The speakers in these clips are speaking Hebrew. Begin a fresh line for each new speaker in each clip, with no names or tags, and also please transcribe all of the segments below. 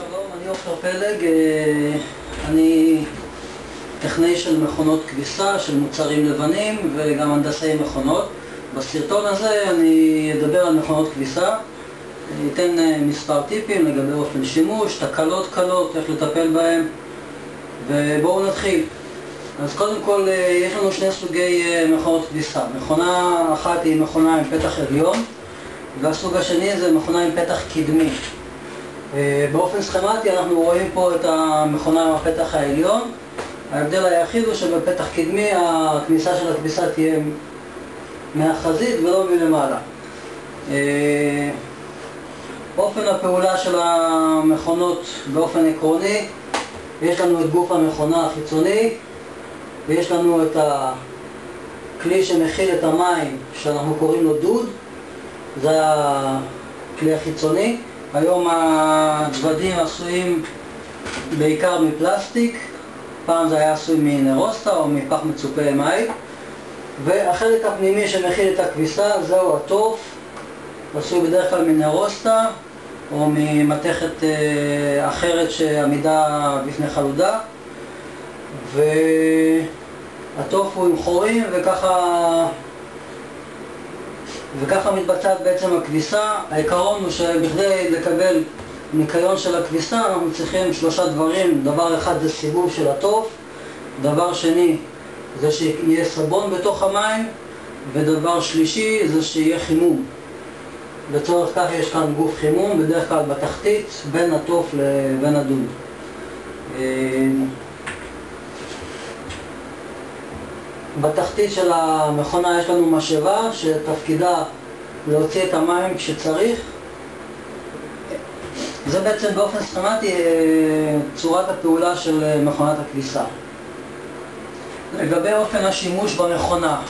שלום, אני עופר פלג, אני טכנאי של מכונות כביסה, של מוצרים לבנים וגם הנדסאי מכונות. בסרטון הזה אני אדבר על מכונות כביסה, אני אתן מספר טיפים לגבי אופן שימוש, תקלות קלות, איך לטפל בהם, ובואו נתחיל. אז קודם כל יש לנו שני סוגי מכונות כביסה. מכונה אחת היא מכונה עם פתח עליון, והסוג השני זה מכונה עם פתח קדמי. באופן סכמטי אנחנו רואים פה את המכונה עם הפתח העליון. ההבדל היחיד הוא שבפתח קדמי הכניסה של הכביסה תהיה מהחזית ולא מלמעלה. אופן הפעולה של המכונות באופן עקרוני, יש לנו את גוף המכונה החיצוני, ויש לנו את הכלי שמכיל את המים שאנחנו קוראים לו דוד, זה הכלי החיצוני. היום הדוודים עשויים בעיקר מפלסטיק, פעם זה היה עשוי מנרוסטה או מפח מצופה מים, והחלק הפנימי שמכיל את הכביסה זהו התוף, עשוי בדרך כלל מנרוסטה או ממתכת אחרת שעמידה בפני חלודה, והתוף הוא עם חורים וככה מתבצעת בעצם הכביסה. העיקרון הוא שבכדי לקבל ניקיון של הכביסה אנחנו צריכים שלושה דברים. דבר אחד זה סיבוב של התוף, דבר שני זה שיהיה סבון בתוך המים, ודבר שלישי זה שיהיה חימום. לצורך כך יש כאן גוף חימום, בדרך כלל בתחתית בין התוף לבין הדוד. בתחתית של המכונה יש לנו משאבה שתפקידה להוציא את המים כשצריך. זה בעצם באופן סכמטי צורת הפעולה של מכונת הכביסה. לגבי אופן השימוש במכונה,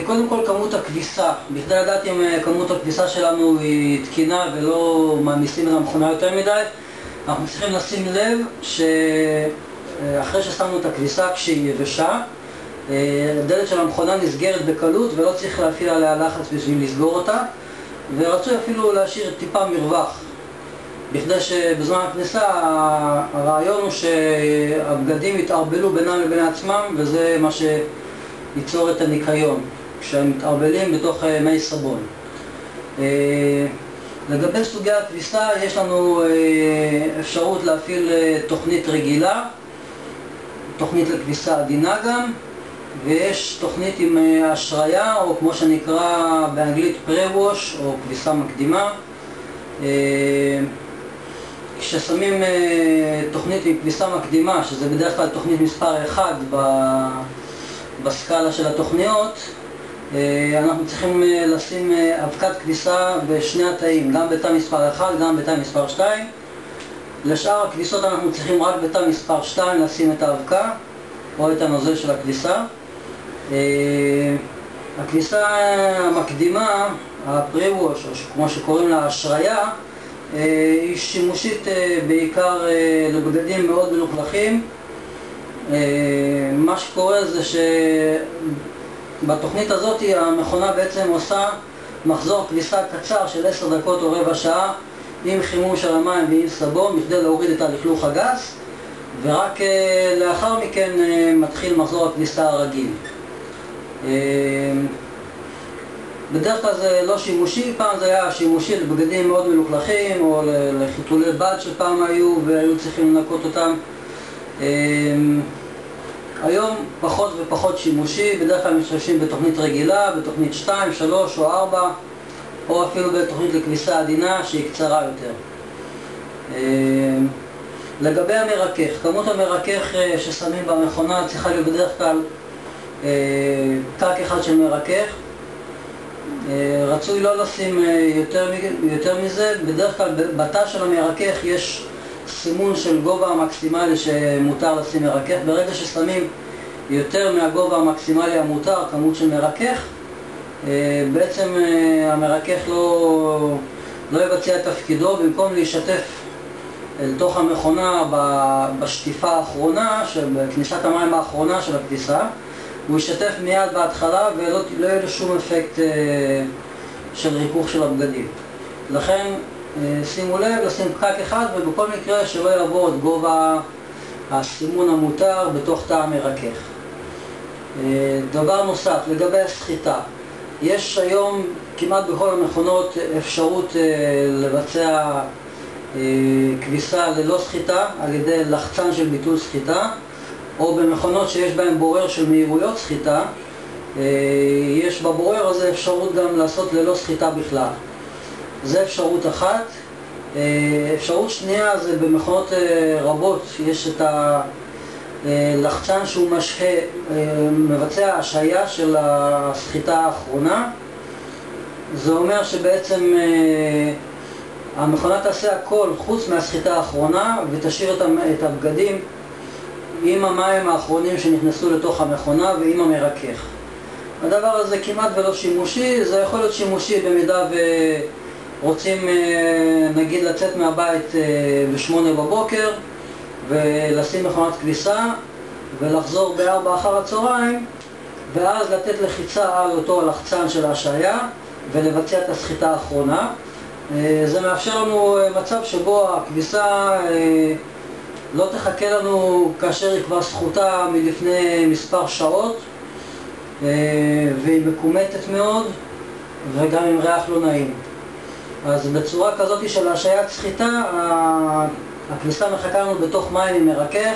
קודם כל כמות הכביסה. בכדי לדעת אם כמות הכביסה שלנו היא תקינה ולא מעמיסים את המכונה יותר מדי, אנחנו צריכים לשים לב שאחרי ששמנו את הכביסה כשהיא יבשה, הדלת של המכונה נסגרת בקלות ולא צריך להפעיל עליה לחץ בשביל לסגור אותה, ורצוי אפילו להשאיר טיפה מרווח בכדי שבזמן הכניסה הרעיון הוא שהבגדים יתערבלו בינם לבין עצמם, וזה מה שייצור את הניקיון כשהם מתערבלים בתוך מי סבון. לגבי סוגי הכביסה יש לנו אפשרות להפעיל תוכנית רגילה, תוכנית לכביסה עדינה גם, ויש תוכנית עם השריה, או כמו שנקרא באנגלית pre-wash או כביסה מקדימה. כששמים תוכנית עם כביסה מקדימה, שזה בדרך כלל תוכנית מספר 1 בסקאלה של התוכניות, אנחנו צריכים לשים אבקת כביסה בשני התאים, גם בתא מספר 1, גם בתא מספר 2. לשאר הכביסות אנחנו צריכים רק בתא מספר 2 לשים את האבקה או את הנוזל של הכביסה. הכביסה המקדימה, ה-pre-wash, או כמו שקוראים לה השריה, היא שימושית בעיקר לבגדים מאוד מלוכלכים. מה שקורה זה שבתוכנית הזאת המכונה בעצם עושה מחזור כביסה קצר של 10 דקות או רבע שעה עם חימום של המים ועם סבון בכדי להוריד את הלכלוך הגס, ורק לאחר מכן מתחיל מחזור הכביסה הרגיל. בדרך כלל זה לא שימושי, פעם זה היה שימושי לבגדים מאוד מלוכלכים או לחיתולי בד שפעם והיו צריכים לנקות אותם. היום פחות ופחות שימושי, בדרך כלל משתמשים בתוכנית רגילה, בתוכנית 2, 3 או 4, או אפילו בתוכנית לכביסה עדינה שהיא קצרה יותר. לגבי המרכך, כמות המרכך ששמים במכונה צריכה להיות בדרך כלל תק אחד של מרכך. רצוי לא לשים יותר מזה. בדרך כלל בתא של המרכך יש סימון של גובה המקסימלי שמותר לשים מרכך. ברגע ששמים יותר מהגובה המקסימלי המותר, כמות של מרכך, בעצם המרכך לא יבצע את תפקידו. במקום להישטף אל תוך המכונה בשטיפה האחרונה, בכניסת המים האחרונה של הכביסה, הוא ישתף מיד בהתחלה ולא יהיה לו שום אפקט של ריכוך של הבגדים. לכן שימו לב, לשים פקק אחד, ובכל מקרה שלא יעבור את גובה הסימון המותר בתוך תא המרכך. דבר נוסף, לגבי הסחיטה, יש היום כמעט בכל המכונות אפשרות לבצע כביסה ללא סחיטה על ידי לחצן של ביטול סחיטה, או במכונות שיש בהן בורר של מהירויות סחיטה, יש בבורר הזה אפשרות גם לעשות ללא סחיטה בכלל. זה אפשרות אחת. אפשרות שנייה זה במכונות רבות יש את הלחצן שהוא מבצע השהיה של הסחיטה האחרונה. זה אומר שבעצם המכונה תעשה הכל חוץ מהסחיטה האחרונה ותשאיר את הבגדים עם המים האחרונים שנכנסו לתוך המכונה ועם המרכך. הדבר הזה כמעט ולא שימושי. זה יכול להיות שימושי במידה ורוצים נגיד לצאת מהבית ב8 בבוקר ולשים מכונת כביסה ולחזור ב4 אחר הצהריים, ואז לתת לחיצה על אותו הלחצן של ההשהיה ולבצע את הסחיטה האחרונה. זה מאפשר לנו מצב שבו הכביסה לא תחכה לנו כאשר היא כבר סחוטה מלפני מספר שעות, והיא מקומטת מאוד וגם עם ריח לא נעים. אז בצורה כזאת של השעיית סחיטה, הכביסה מחכה לנו בתוך מים עם מרכך,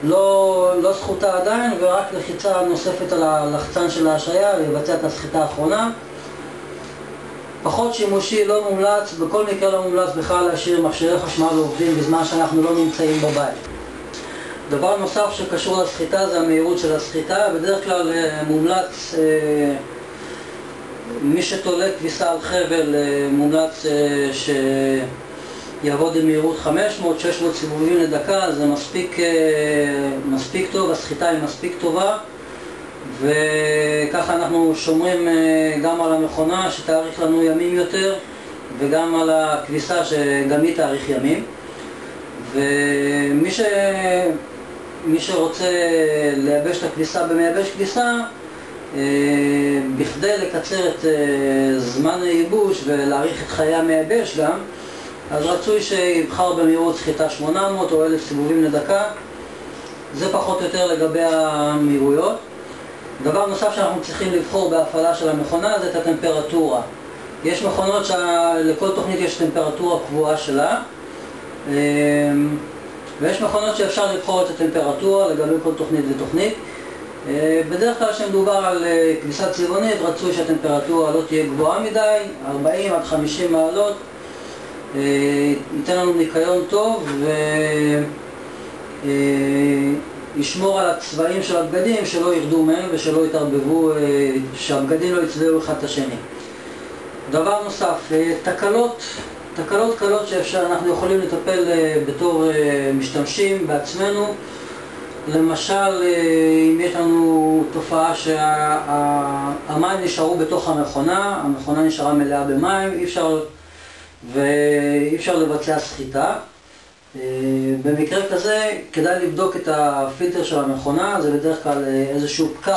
לא סחוטה עדיין, ורק לחיצה נוספת על הלחצן של ההשעיה לבצע את הסחיטה האחרונה. פחות שימושי, לא מומלץ, בכל מקרה לא מומלץ בכלל להשאיר מכשירי חשמל עובדים בזמן שאנחנו לא נמצאים בבית. דבר נוסף שקשור לסחיטה זה המהירות של הסחיטה. בדרך כלל מומלץ, מי שתולה כביסה על חבל מומלץ שיעבוד עם מהירות 500-600 סיבובים לדקה. זה מספיק טוב, הסחיטה היא מספיק טובה, וככה אנחנו שומרים גם על המכונה שתאריך לנו ימים יותר, וגם על הכביסה שגם היא תאריך ימים. ומי שרוצה לייבש את הכביסה במייבש כביסה, בכדי לקצר את זמן הייבוש ולהאריך את חיי המייבש גם, אז רצוי שיבחר במהירות סחיטה 800 או 1000 סיבובים לדקה. זה פחות או יותר לגבי המהירויות. דבר נוסף שאנחנו צריכים לבחור בהפעלה של המכונה זה את הטמפרטורה. יש מכונות שלכל תוכנית יש טמפרטורה קבועה שלה, ויש מכונות שאפשר לבחור את הטמפרטורה לגבי כל תוכנית ותוכנית. בדרך כלל כשמדובר על כביסה צבעונית רצוי שהטמפרטורה לא תהיה גבוהה מדי, 40 עד 50 מעלות, ייתן לנו ניקיון טוב וישמור על הצבעים של הבגדים שלא ירדו מהם ושלא יתערבבו, שהבגדים לא יצבעו אחד את השני. דבר נוסף, תקלות קלות שאנחנו יכולים לטפל בתור משתמשים בעצמנו. למשל, אם יש לנו תופעה שהמים נשארו בתוך המכונה, המכונה נשארה מלאה במים, ואי אפשר לבצע סחיטה. במקרה כזה כדאי לבדוק את הפילטר של המכונה. זה בדרך כלל איזשהו פקק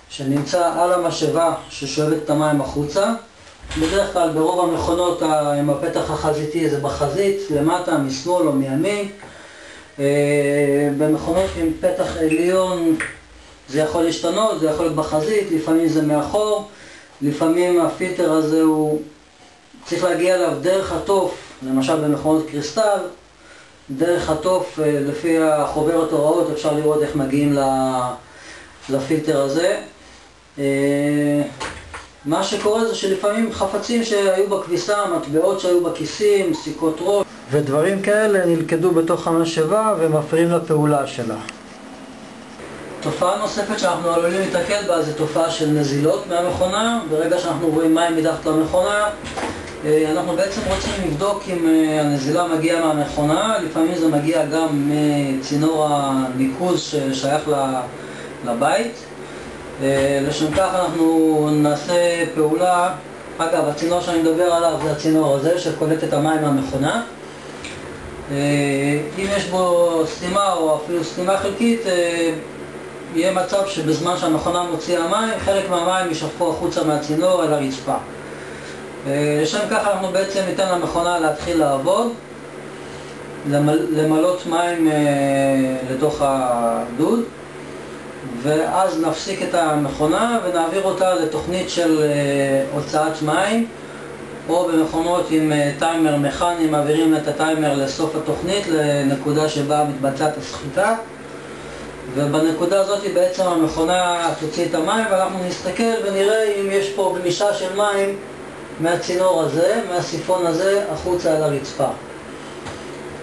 שנמצא על המשאבה ששואבת את המים החוצה. בדרך כלל ברוב המכונות עם הפתח החזיתי זה בחזית, למטה, משמאל או מימין. במכונות עם פתח עליון זה יכול להשתנות, זה יכול להיות בחזית, לפעמים זה מאחור, לפעמים הפילטר הזה הוא צריך להגיע אליו דרך התוף, למשל במכונות קריסטל, דרך התוף, לפי החוברת הוראות אפשר לראות איך מגיעים לפילטר הזה. מה שקורה זה שלפעמים חפצים שהיו בכביסה, מטבעות שהיו בכיסים, סיכות ראש ודברים כאלה נלכדו בתוך המשאבה ומפריעים לפעולה שלה. תופעה נוספת שאנחנו עלולים להתקל בה זה תופעה של נזילות מהמכונה. ברגע שאנחנו רואים מים מתחת למכונה, אנחנו בעצם רוצים לבדוק אם הנזילה מגיעה מהמכונה. לפעמים זה מגיע גם מצינור הניקוז ששייך לבית. לשם כך אנחנו נעשה פעולה. אגב, הצינור שאני מדבר עליו זה הצינור הזה שקולט את המים מהמכונה. אם יש בו סתימה או אפילו סתימה חלקית, יהיה מצב שבזמן שהמכונה מוציאה מים, חלק מהמים יישפכו החוצה מהצינור אל הרצפה. לשם כך אנחנו בעצם ניתן למכונה להתחיל לעבוד, למלות מים לתוך הדוד, ואז נפסיק את המכונה ונעביר אותה לתוכנית של הוצאת מים, או במכונות עם טיימר מכני מעבירים את הטיימר לסוף התוכנית, לנקודה שבה מתבצעת הסחיטה, ובנקודה הזאת בעצם המכונה תוציא את המים, ואנחנו נסתכל ונראה אם יש פה גלישה של מים מהצינור הזה, מהסיפון הזה, החוצה על הרצפה.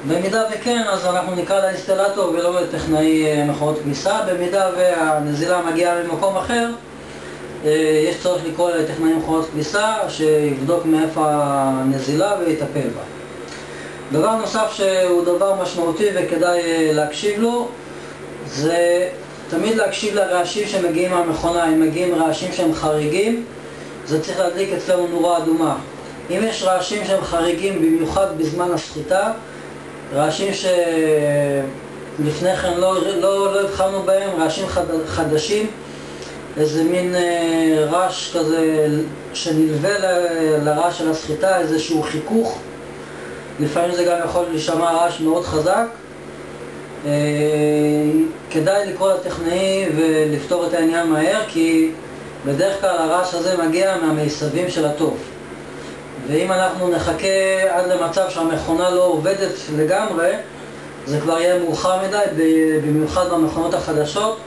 במידה וכן, אז אנחנו נקרא לאינסטלטור ולא לטכנאי מכונות כביסה. במידה והנזילה מגיעה ממקום אחר, יש צורך לקרוא לטכנאי מכונות כביסה שיבדוק מאיפה הנזילה ויטפל בה. דבר נוסף שהוא דבר משמעותי וכדאי להקשיב לו, זה תמיד להקשיב לרעשים שמגיעים מהמכונה. אם מגיעים רעשים שהם חריגים, זה צריך להדליק אצלנו נורה אדומה. אם יש רעשים שהם חריגים במיוחד בזמן הסחיטה, רעשים שלפני כן לא הבחנו בהם, רעשים חדשים, איזה מין רעש כזה שנלווה לרעש של הסחיטה, איזשהו חיכוך, לפעמים זה גם יכול להישמע רעש מאוד חזק, כדאי לקרוא לטכנאי ולפתור את העניין מהר, כי בדרך כלל הרעש הזה מגיע מהמיסבים של התוף. ואם אנחנו נחכה עד למצב שהמכונה לא עובדת לגמרי, זה כבר יהיה מאוחר מדי, במיוחד במכונות החדשות.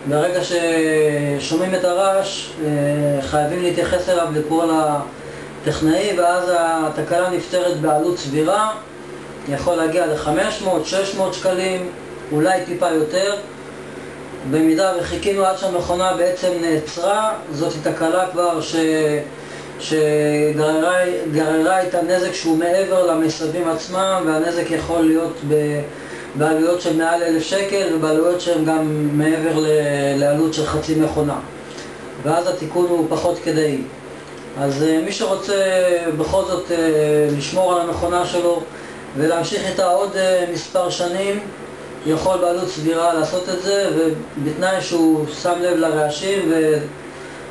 ברגע ששומעים את הרעש, חייבים להתייחס אליו, לקרוא לטכנאי, ואז התקלה נפתרת בעלות סבירה, יכול להגיע ל-500-600 שקלים, אולי טיפה יותר. במידה וחיכינו עד שהמכונה בעצם נעצרה, זאת תקלה כבר שגררה את הנזק שהוא מעבר למסבים עצמם, והנזק יכול להיות בעלויות של מעל 1,000 שקל, ובעלויות שהן גם מעבר לעלות של חצי מכונה, ואז התיקון הוא פחות כדאי. אז מי שרוצה בכל זאת לשמור על המכונה שלו ולהמשיך איתה עוד מספר שנים, יכול בעלות סבירה לעשות את זה, ובתנאי שהוא שם לב לרעשים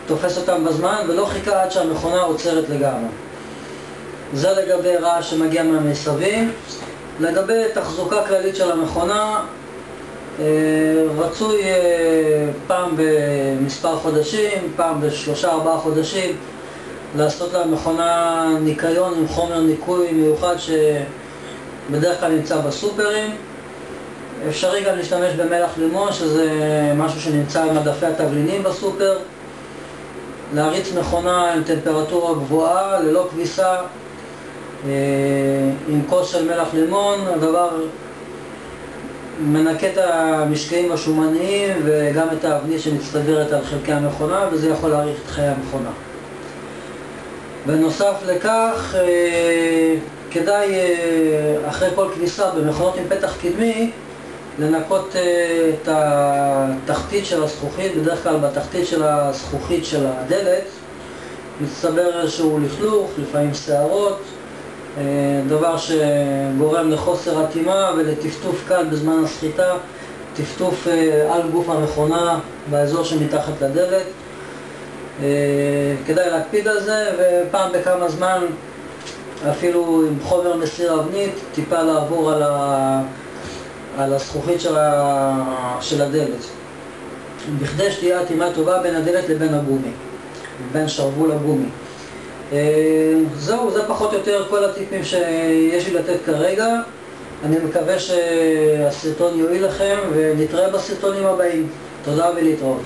ותופס אותם בזמן ולא חיכה עד שהמכונה עוצרת לגמרי. זה לגבי רעש שמגיע מהמסבים. לגבי תחזוקה כללית של המכונה, רצוי פעם במספר חודשים, פעם ב3-4 חודשים, לעשות למכונה ניקיון עם חומר ניקוי מיוחד שבדרך כלל נמצא בסופרים. אפשרי גם להשתמש במלח לימון, שזה משהו שנמצא במדפי התבלינים בסופר. להריץ מכונה עם טמפרטורה גבוהה, ללא כביסה, עם כוס של מלח לימון. הדבר מנקה את המשקעים השומניים וגם את האבנית שמצטברת על חלקי המכונה, וזה יכול להאריך את חיי המכונה. בנוסף לכך, כדאי אחרי כל כניסה במכונות עם פתח קדמי לנקות את התחתית של הזכוכית. בדרך כלל בתחתית של הזכוכית של הדלת מצטבר איזשהו לכלוך, לפעמים שערות, דבר שגורם לחוסר התאמה ולטפטוף קל בזמן הסחיטה, טפטוף על גוף המכונה באזור שמתחת לדלת. כדאי להקפיד על זה, ופעם בכמה זמן אפילו עם חומר מסיר אבנית טיפה לעבור על הזכוכית של הדלת, בכדי שתהיה התאמה טובה בין הדלת לבין הגומי, בין שרוול הגומי. זהו, זה פחות או יותר כל הטיפים שיש לי לתת כרגע. אני מקווה שהסרטון יועיל לכם, ונתראה בסרטונים הבאים. תודה ולהתראות.